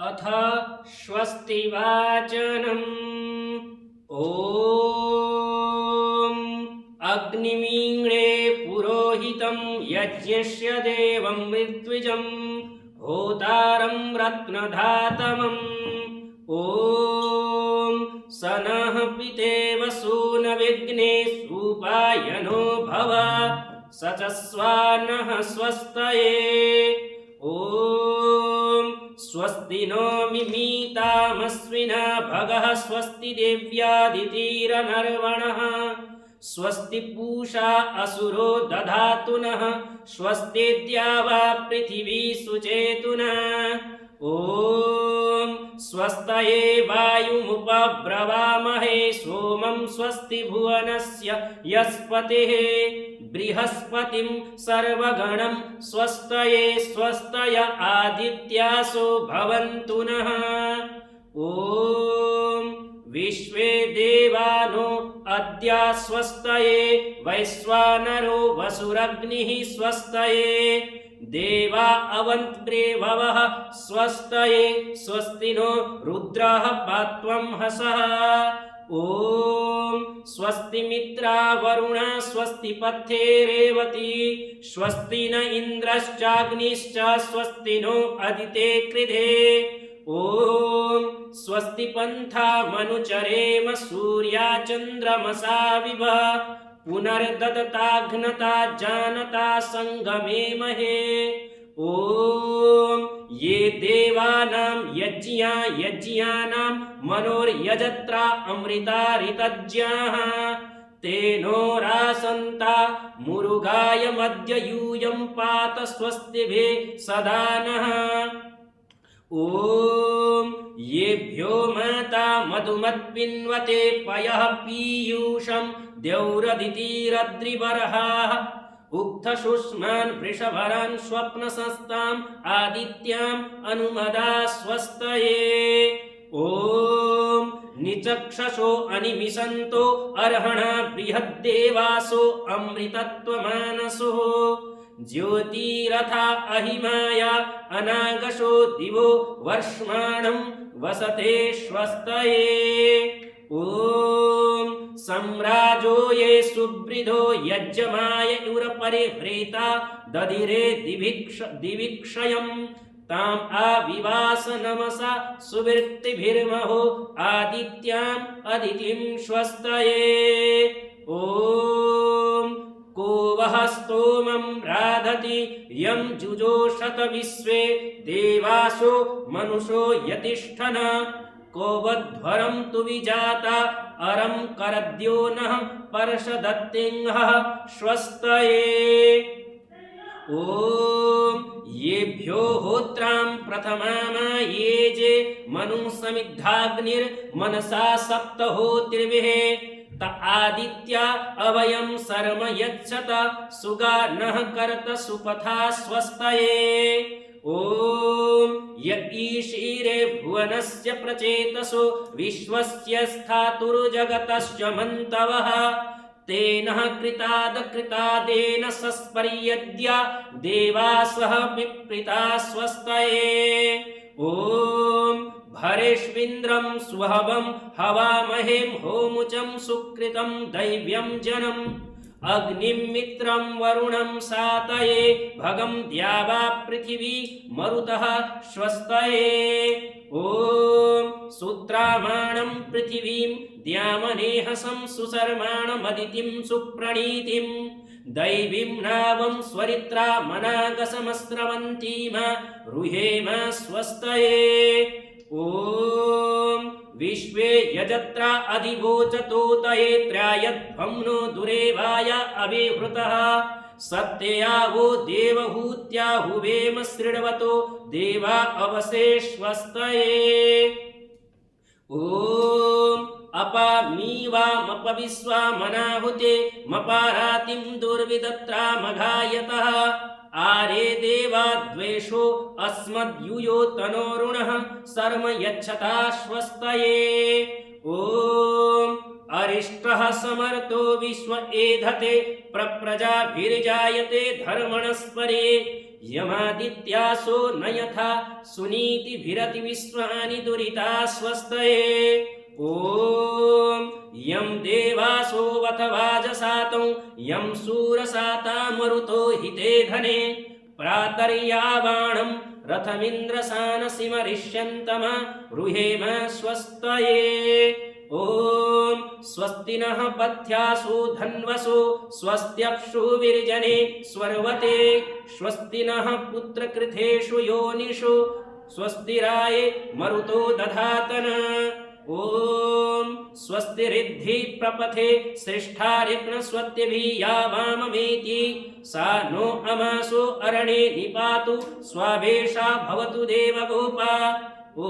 अथ स्वस्तिवाचनम्। ॐ अग्निमीळे पुरोहितं यज्ञस्य देवं ऋत्विजं होतारं रत्नधातमम्। ॐ स नः पितेव सूनविघ्ने सूपायनो भव स च स्वानः स्वस्तये। ॐ स्वस्ति नो मिमीतामस्विना भगः स्वस्ति देव्यादितीरनर्वणः स्वस्ति पूषा असुरो दधातु नः स्वस्तिद्या वा पृथिवी सुचेतुना। ॐ स्वस्तये वायुमुपब्रवामहे सोमं स्वस्ति भुवनस्य यस्पतिः बृहस्पतिं सर्वगणं स्वस्तये स्वस्तय आदित्यासो भवन्तु नः। ॐ विश्वे देवानो अद्य स्वस्तये वैश्वानरो वसुरग्निः स्वस्तये देवा अवन्त्रे भवः स्वस्तये स्वस्ति नो रुद्रः पात्वं हसः। ॐ स्वस्ति मित्रा वरुणा स्वस्ति पथ्ये रेवती स्वस्ति न इन्द्रश्चाग्निश्च स्वस्ति नो अदिते कृधे। ॐ स्वस्ति पन्था मनुचरेम सूर्या चन्द्रमसा विभ पुनर्ददताघ्नता जानता संगमे महे। ॐ ये देवानां यज्ञानां मनोर्यजत्रा अमृता ऋतज्ञाः तेनो रासन्ता मुरुगायमद्य यूयं पात स्वस्तिभिः सदा नः। ॐ येभ्यो माता मधुमत्पिन्वते पयः पीयूषं द्यौरदितिरद्रिबर्हाः उक्थशुष्मान् वृषभरान् स्वप्नसंस्थाम् आदित्याम् अनुमदा स्वस्तये। ॐ निचक्षसो अनिमिषन्तो अर्हणा बृहद्देवासो अमृतत्वमानसो ज्योतिरथा अहिमाया अनागशो दिवो वर्ष्माणं वसते स्वस्तये। ॐ सम्राजो ये सुवृधो यज्ञमाय उरपरिहृता दधिरे दिविक्षयं ताम् आविवास नमसा सुवृत्तिभिर्महो आदित्याम् अदितिं स्वस्तये। ॐ को वः स्तोमं राधति यं जुजोषत विश्वे देवासो मनुषो यतिष्ठन को वध्वरं तु विजाता अरं करद्यो नः पर्षदत्तिंहः स्वस्तये। ॐ येभ्यो होत्रां प्रथमामा ये जे मनुसमिद्धाग्निर्मनसा सप्तहोतिर्भिः त आदित्या अवयं शर्म यच्छत सुगा नः करत सुपथा स्वस्तये। ॐ य ईशीरे भुवनस्य प्रचेतसो विश्वस्य स्थातुर्जगतस्य मन्तवः तेन कृतादेन सस्पर्यद्या देवासः विप्रीता स्वस्तये। ॐ भरेष्विन्द्रं सुहवं हवामहें होमुचं सुकृतं दैव्यं जनम् अग्निं मित्रं वरुणं सातये भगं द्यावा पृथिवी मरुतः स्वस्तये। ॐ सूत्रामाणं पृथिवीं द्यामनेहसं सुशर्माणमदितिं सुप्रणीतिं दैवीं नावं स्वरित्रा मनागसमस्रवन्तीमा रुहेम स्वस्तये। ॐ विश्वे यजत्रा अधिवोचतोतये त्रायध्वं नो दुरेवाय अभिहृतः सत्यया वो देवहूत्या हुवेम सृण्वतो देवा अवसे स्वस्तये। ॐ अपामीवामपविश्वामनाहुते मपारातिं दुर्विदत्रा मघायतः आरे देवा द्वेषो अस्मद्यूयो तनोरुणः शर्म यच्छता स्वस्तये। ॐ अरिष्टः समर्तो विश्व एधते प्रजाभिर्जायते धर्मणस्परे यमादित्यासो न यथा सुनीतिभिरति विश्वानि दुरिता स्वस्तये ॐ यं देवासोऽवथ वाजसातं यं शूरसाता मरुतो हिते धने प्रातर्यावाणं रथमिन्द्रसानसिमरिष्यन्तमा रुहेम स्वस्तये ॐ स्वस्ति नः पथ्यासु धन्वसु स्वस्त्यप्सु विर्जने स्वर्वते स्वस्ति नः पुत्रकृथेषु योनिषु स्वस्तिराये मरुतो दधातन ॐ स्वस्तिरिद्धि प्रपथे श्रेष्ठारिग्नस्वत्यभियावाममेति सा नो अमासो अरणे निपातु स्वावेशा भवतु देवगोपा ॐ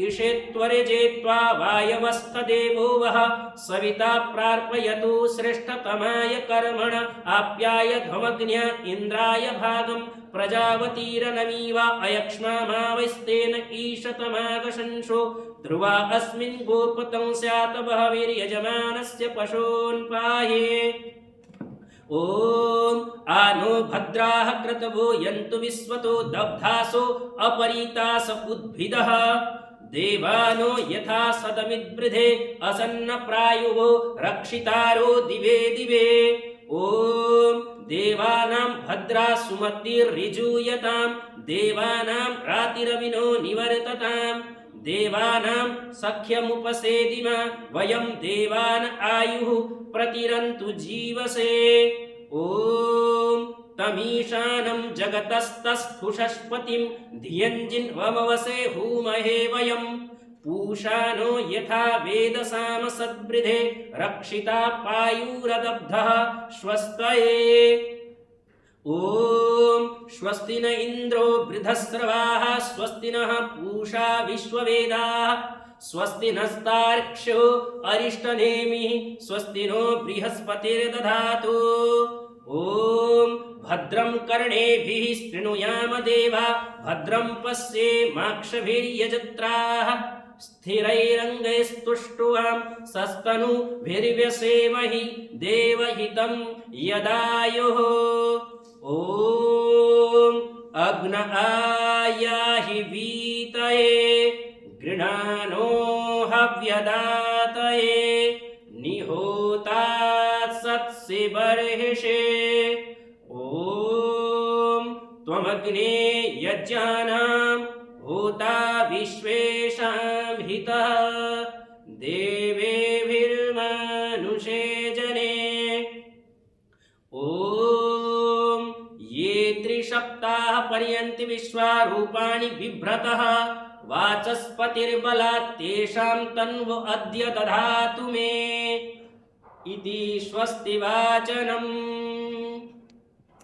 ईशेत्वरिजेत्वा वायवस्थदेवो वः सविता प्रार्पयतु श्रेष्ठतमाय कर्मण आप्याय ध्वमग्न्या इन्द्राय भागं प्रजावतीरनमीव अयक्ष्मामावस्तेन ईशतमागशंसो ध्रुवा अस्मिन् गोपतं स्यात् बहवीर्यजमानस्य पशून् पाहि ॐ आनो भद्राः क्रतवो यन्तु विश्वतो दब्धासो अपरीतास उद्भिदः देवानो यथा सदमिद्वृधे असन्नप्रायुवो रक्षितारो दिवे दिवे ॐ देवानां भद्रा सुमतिर्ऋजूयतां देवानां रातिरविनो निवर्ततां देवानां सख्यमुपसेदिम वयं देवान् आयुः प्रतिरन्तु जीवसे ॐ तमीशानं जगतस्तस्फुषस्पतिं धियञ्जिन्वमवसे हूमहे वयं पूषानो यथा वेदसाम सद्वृधे रक्षिता पायुरदब्धः स्वस्तये ॐ स्वस्ति न इन्द्रो वृधस्रवाः स्वस्ति नः पूषा विश्ववेदाः स्वस्ति नस्तार्क्ष्यो अरिष्टनेमिः स्वस्ति नो बृहस्पतिर्दधातु ॐ भद्रं कर्णेभिः शृणुयाम देवा भद्रं पश्येमाक्षभिर्यजत्राः स्थिरैरङ्गैस्तुष्टुवां सस्तनुभिर्व्यसेमहि देवहितं यदायुः ॐ अग्न आयाहि वीतये गृणानो हव्यदातये निहोतात् सत्सिबर्हिषे ॐ त्वमग्ने यज्ञानां होता विश्वेषां हितः देवेभिर्मनुषे जने ॐ ये त्रिसप्ताह पर्यन्ति विश्वारूपाणि बिभ्रतः वाचस्पतिर्बलात् तेषां तन्वो अद्य दधातु मे इति स्वस्ति वाचनम्।